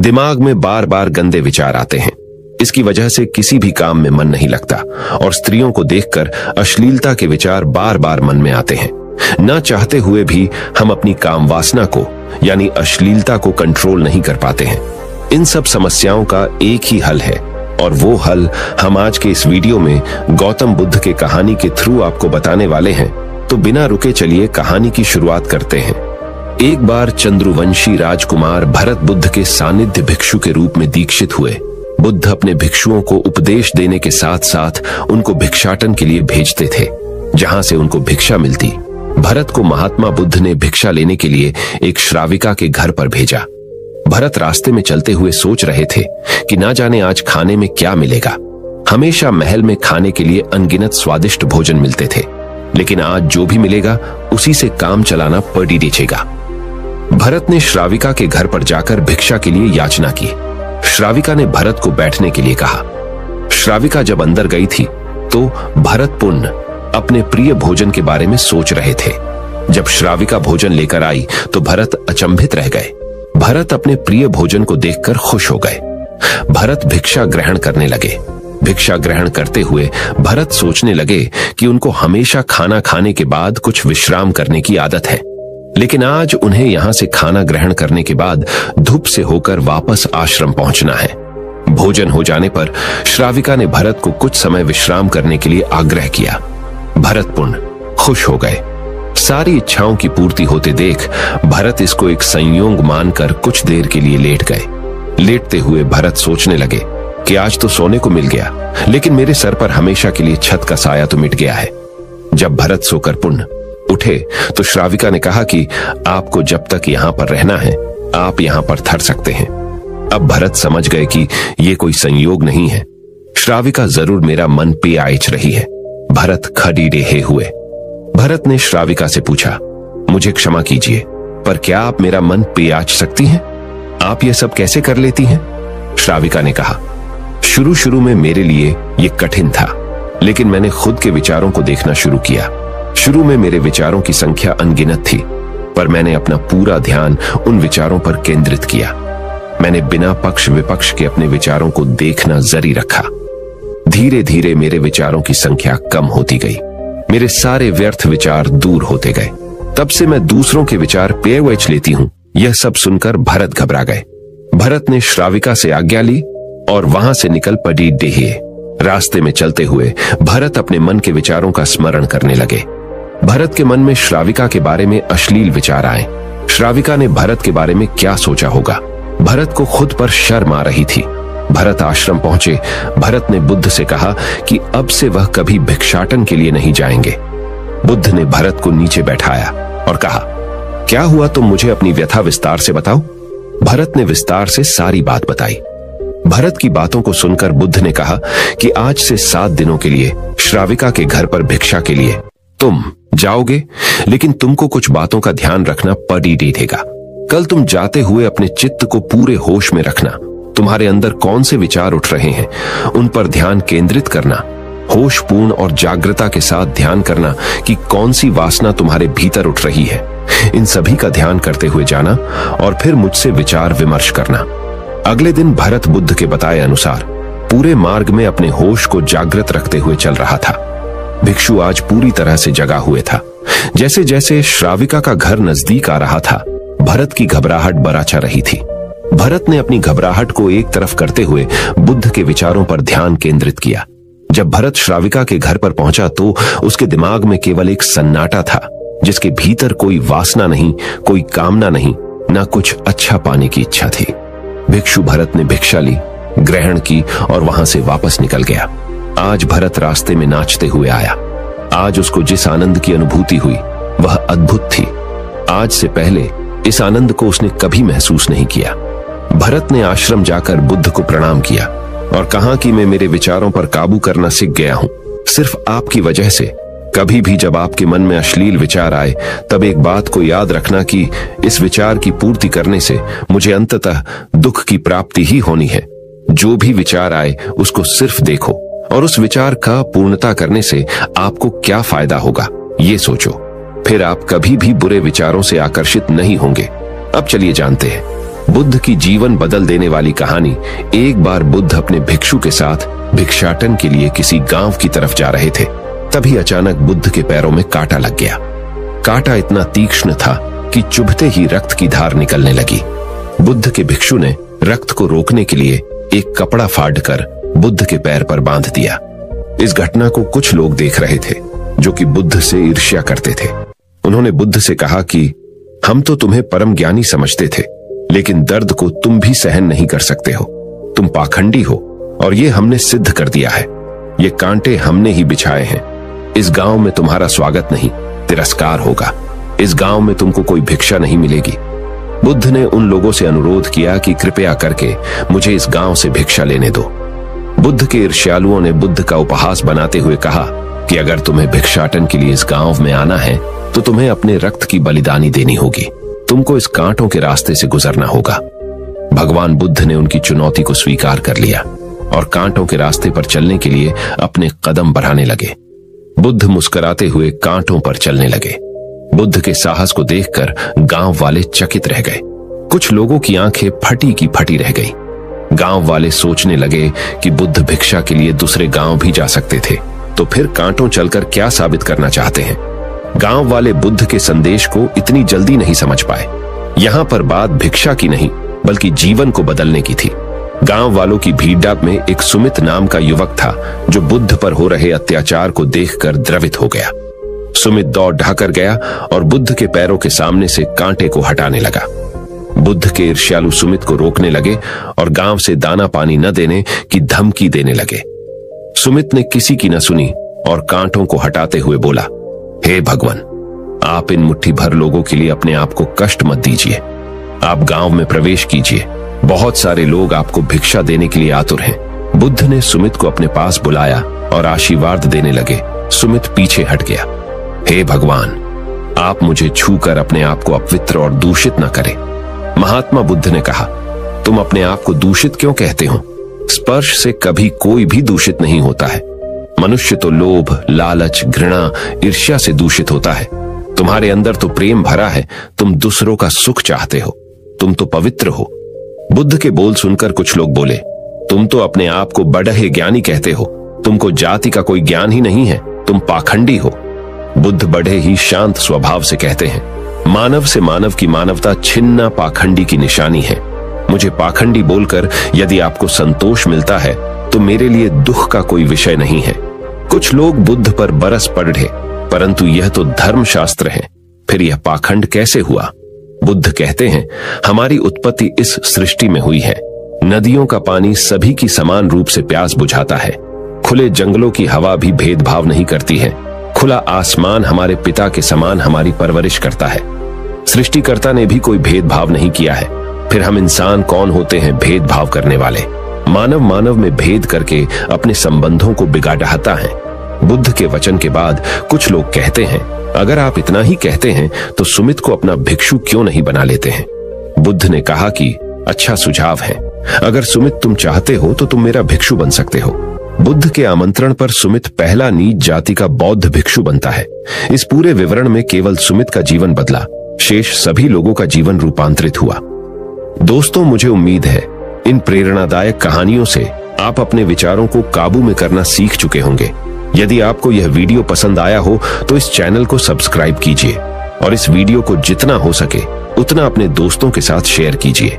दिमाग में बार बार गंदे विचार आते हैं। इसकी वजह से किसी भी काम में मन नहीं लगता और स्त्रियों को देखकर अश्लीलता के विचार बार बार मन में आते हैं। ना चाहते हुए भी हम अपनी काम वासना को यानी अश्लीलता को कंट्रोल नहीं कर पाते हैं। इन सब समस्याओं का एक ही हल है और वो हल हम आज के इस वीडियो में गौतम बुद्ध के कहानी के थ्रू आपको बताने वाले हैं। तो बिना रुके चलिए कहानी की शुरुआत करते हैं। एक बार चंद्रवंशी राजकुमार भरत बुद्ध के सानिध्य भिक्षु के रूप में दीक्षित हुए। बुद्ध अपने भिक्षुओं को उपदेश देने के साथ साथ उनको भिक्षाटन के लिए भेजते थे, जहां से उनको भिक्षा मिलती। भरत को महात्मा बुद्ध ने भिक्षा लेने के लिए एक श्राविका के घर पर भेजा। भरत रास्ते में चलते हुए सोच रहे थे कि ना जाने आज खाने में क्या मिलेगा। हमेशा महल में खाने के लिए अनगिनत स्वादिष्ट भोजन मिलते थे, लेकिन आज जो भी मिलेगा उसी से काम चलाना पड़ी देचेगा। भरत ने श्राविका के घर पर जाकर भिक्षा के लिए याचना की। श्राविका ने भरत को बैठने के लिए कहा। श्राविका जब अंदर गई थी तो भरत पुण्य अपने प्रिय भोजन के बारे में सोच रहे थे। जब श्राविका भोजन लेकर आई तो भरत अचंभित रह गए। भरत अपने प्रिय भोजन को देखकर खुश हो गए। भरत भिक्षा ग्रहण करने लगे। भिक्षा ग्रहण करते हुए भरत सोचने लगे कि उनको हमेशा खाना खाने के बाद कुछ विश्राम करने की आदत है, लेकिन आज उन्हें यहां से खाना ग्रहण करने के बाद धूप से होकर वापस आश्रम पहुंचना है। भोजन हो जाने पर श्राविका ने भरत को कुछ समय विश्राम करने के लिए आग्रह किया। भरत पुण्य खुश हो गए। सारी इच्छाओं की पूर्ति होते देख भरत इसको एक संयोग मानकर कुछ देर के लिए लेट गए। लेटते हुए भरत सोचने लगे कि आज तो सोने को मिल गया, लेकिन मेरे सर पर हमेशा के लिए छत का साया तो मिट गया है। जब भरत सोकर पुण्य उठे तो श्राविका ने कहा कि आपको जब तक यहां पर रहना है आप यहां पर ठहर सकते हैं। अब भरत समझ गए कि यह कोई संयोग नहीं है, श्राविका जरूर मेरा मन पे आइच रही है। भरत खड़ी रहे हुए। भरत ने श्राविका से पूछा, मुझे क्षमा कीजिए, पर क्या आप मेरा मन पे आच सकती हैं? आप यह सब कैसे कर लेती हैं? श्राविका ने कहा, शुरू शुरू में मेरे लिए यह कठिन था, लेकिन मैंने खुद के विचारों को देखना शुरू किया। शुरू में मेरे विचारों की संख्या अनगिनत थी, पर मैंने अपना पूरा ध्यान उन विचारों पर केंद्रित किया। मैंने बिना पक्ष विपक्ष के अपने विचारों को देखना जारी रखा। धीरे धीरे मेरे विचारों की संख्या कम होती गई। मेरे सारे व्यर्थ विचार दूर होते गए। तब से मैं दूसरों के विचार पेवच लेती हूं। यह सब सुनकर भरत घबरा गए। भरत ने श्राविका से आज्ञा ली और वहां से निकल पड़ी डेहे। रास्ते में चलते हुए भरत अपने मन के विचारों का स्मरण करने लगे। भरत के मन में श्राविका के बारे में अश्लील विचार आए। श्राविका ने भरत के बारे में क्या सोचा होगा? भरत को खुद पर शर्म आ रही थी। भरत आश्रम पहुंचे। भरत ने बुद्ध से कहा कि अब से वह कभी भिक्षाटन के लिए नहीं जाएंगे। बुद्ध ने भरत को नीचे बैठाया और कहा, क्या हुआ तुम मुझे अपनी व्यथा विस्तार से बताओ। भरत ने विस्तार से सारी बात बताई। भरत की बातों को सुनकर बुद्ध ने कहा कि आज से 7 दिनों के लिए श्राविका के घर पर भिक्षा के लिए तुम जाओगे, लेकिन तुमको कुछ बातों का ध्यान रखना पड़ी देगा। कल तुम जाते हुए अपने चित्त को पूरे होश में रखना। तुम्हारे अंदर कौन से विचार उठ रहे हैं उन पर ध्यान केंद्रित करना। होशपूर्ण और जागृता के साथ ध्यान करना कि कौन सी वासना तुम्हारे भीतर उठ रही है। इन सभी का ध्यान करते हुए जाना और फिर मुझसे विचार विमर्श करना। अगले दिन भरत बुद्ध के बताए अनुसार पूरे मार्ग में अपने होश को जागृत रखते हुए चल रहा था। भिक्षु आज पूरी तरह से जगा हुए था। जैसे जैसे श्राविका का घर नजदीक आ रहा था, भरत की घबराहट बराचा रही थी। भरत ने अपनी घबराहट को एक तरफ करते हुए बुद्ध के विचारों पर ध्यान केंद्रित किया। जब भरत श्राविका के घर पर पहुंचा तो उसके दिमाग में केवल एक सन्नाटा था, जिसके भीतर कोई वासना नहीं, कोई कामना नहीं, ना कुछ अच्छा पाने की इच्छा थी। भिक्षु भरत ने भिक्षा ली, ग्रहण की और वहां से वापस निकल गया। आज भरत रास्ते में नाचते हुए आया। आज उसको जिस आनंद की अनुभूति हुई वह अद्भुत थी। आज से पहले इस आनंद को उसने कभी महसूस नहीं किया। भरत ने आश्रम जाकर बुद्ध को प्रणाम किया और कहा कि मैं मेरे विचारों पर काबू करना सीख गया हूं, सिर्फ आपकी वजह से। कभी भी जब आपके मन में अश्लील विचार आए तब एक बात को याद रखना कि इस विचार की पूर्ति करने से मुझे अंततः दुख की प्राप्ति ही होनी है। जो भी विचार आए उसको सिर्फ देखो और उस विचार का पूर्णता करने से आपको क्या फायदा होगा ये सोचो, फिर आप कभी भी बुरे विचारों से आकर्षित नहीं होंगे। अब चलिए जानते हैं बुद्ध की जीवन बदल देने वाली कहानी। एक बार बुद्ध अपने भिक्षु के साथ भिक्षाटन के लिए किसी गांव की तरफ जा रहे थे। तभी अचानक बुद्ध के पैरों में कांटा लग गया। कांटा इतना तीक्ष्ण था कि चुभते ही रक्त की धार निकलने लगी। बुद्ध के भिक्षु ने रक्त को रोकने के लिए एक कपड़ा फाड़कर बुद्ध के पैर पर बांध दिया। इस घटना को कुछ लोग देख रहे थे जो कि बुद्ध से ईर्ष्या करते थे। उन्होंने बुद्ध से कहा कि हम तो तुम्हें परम ज्ञानी समझते थे, लेकिन दर्द को तुम भी सहन नहीं कर सकते हो। तुम पाखंडी हो और ये हमने सिद्ध कर दिया है। ये कांटे हमने ही बिछाए हैं। इस गांव में तुम्हारा स्वागत नहीं, तिरस्कार होगा। इस गांव में तुमको कोई भिक्षा नहीं मिलेगी। बुद्ध ने उन लोगों से अनुरोध किया कि कृपया करके मुझे इस गांव से भिक्षा लेने दो। बुद्ध के ईर्ष्यालुओं ने बुद्ध का उपहास बनाते हुए कहा कि अगर तुम्हें भिक्षाटन के लिए इस गांव में आना है तो तुम्हें अपने रक्त की बलिदानी देनी होगी। तुमको इस कांटों के रास्ते से गुजरना होगा। भगवान बुद्ध ने उनकी चुनौती को स्वीकार कर लिया और कांटों के रास्ते पर चलने के लिए अपने कदम बढ़ाने लगे। बुद्ध मुस्कुराते हुए कांटों पर चलने लगे। बुद्ध के साहस को देखकर गांव वाले चकित रह गए। कुछ लोगों की आंखें फटी की फटी रह गई। गांव वाले सोचने लगे कि बुद्ध भिक्षा के लिए दूसरे गांव भी जा सकते थे, तो फिर कांटों चलकर क्या साबित करना चाहते हैं। गांव वाले बुद्ध के संदेश को इतनी जल्दी नहीं समझ पाए। यहां पर बात भिक्षा की नहीं बल्कि जीवन को बदलने की थी। गांव वालों की भीड़ में एक सुमित नाम का युवक था जो बुद्ध पर हो रहे अत्याचार को देखकर द्रवित हो गया। सुमित दौड़ ढाकर गया और बुद्ध के पैरों के सामने से कांटे को हटाने लगा। बुद्ध के ईर्ष्यालु सुमित को रोकने लगे और गांव से दाना पानी न देने की धमकी देने लगे। सुमित ने किसी की न सुनी और कांटों को हटाते हुए बोला, हे भगवान, आप इन मुट्ठी भर लोगों के लिए अपने आप को कष्ट मत दीजिए। आप गांव में प्रवेश कीजिए। बहुत सारे लोग आपको भिक्षा देने के लिए आतुर हैं। बुद्ध ने सुमित को अपने पास बुलाया और आशीर्वाद देने लगे। सुमित पीछे हट गया। हे भगवान, आप मुझे छूकर अपने आप को अपवित्र और दूषित न करें। महात्मा बुद्ध ने कहा, तुम अपने आप को दूषित क्यों कहते हो? स्पर्श से कभी कोई भी दूषित नहीं होता है। मनुष्य तो लोभ, लालच, घृणा, ईर्ष्या से दूषित होता है। तुम्हारे अंदर तो प्रेम भरा है। तुम दूसरों का सुख चाहते हो। तुम तो पवित्र हो। बुद्ध के बोल सुनकर कुछ लोग बोले, तुम तो अपने आप को बड़े ज्ञानी कहते हो। तुमको जाति का कोई ज्ञान ही नहीं है। तुम पाखंडी हो। बुद्ध बड़े ही शांत स्वभाव से कहते हैं, मानव से मानव की मानवता छिन्ना पाखंडी की निशानी है। मुझे पाखंडी बोलकर यदि आपको संतोष मिलता है तो मेरे लिए दुख का कोई विषय नहीं है। कुछ लोग बुद्ध पर बरस पड़े, परंतु यह तो धर्मशास्त्र है, फिर यह पाखंड कैसे हुआ? बुद्ध कहते हैं, हमारी उत्पत्ति इस सृष्टि में हुई है। नदियों का पानी सभी की समान रूप से प्यास बुझाता है। खुले जंगलों की हवा भी भेदभाव नहीं करती है। खुला आसमान हमारे पिता के समान हमारी परवरिश करता है। सृष्टिकर्ता ने भी कोई भेदभाव नहीं किया है। फिर हम इंसान कौन होते हैं भेदभाव करने वाले? मानव मानव में भेद करके अपने संबंधों को बिगाड़ता है। बुद्ध के वचन के बाद कुछ लोग कहते हैं, अगर आप इतना ही कहते हैं तो सुमित को अपना भिक्षु क्यों नहीं बना लेते हैं? बुद्ध ने कहा कि अच्छा सुझाव है। अगर सुमित तुम चाहते हो तो तुम मेरा भिक्षु बन सकते हो। बुद्ध के आमंत्रण पर सुमित पहला नीच जाति का बौद्ध भिक्षु बनता है। इस पूरे विवरण में केवल सुमित का जीवन बदला, शेष सभी लोगों का जीवन रूपांतरित हुआ। दोस्तों, मुझे उम्मीद है इन प्रेरणादायक कहानियों से आप अपने विचारों को काबू में करना सीख चुके होंगे। यदि आपको यह वीडियो पसंद आया हो तो इस चैनल को सब्सक्राइब कीजिए और इस वीडियो को जितना हो सके उतना अपने दोस्तों के साथ शेयर कीजिए।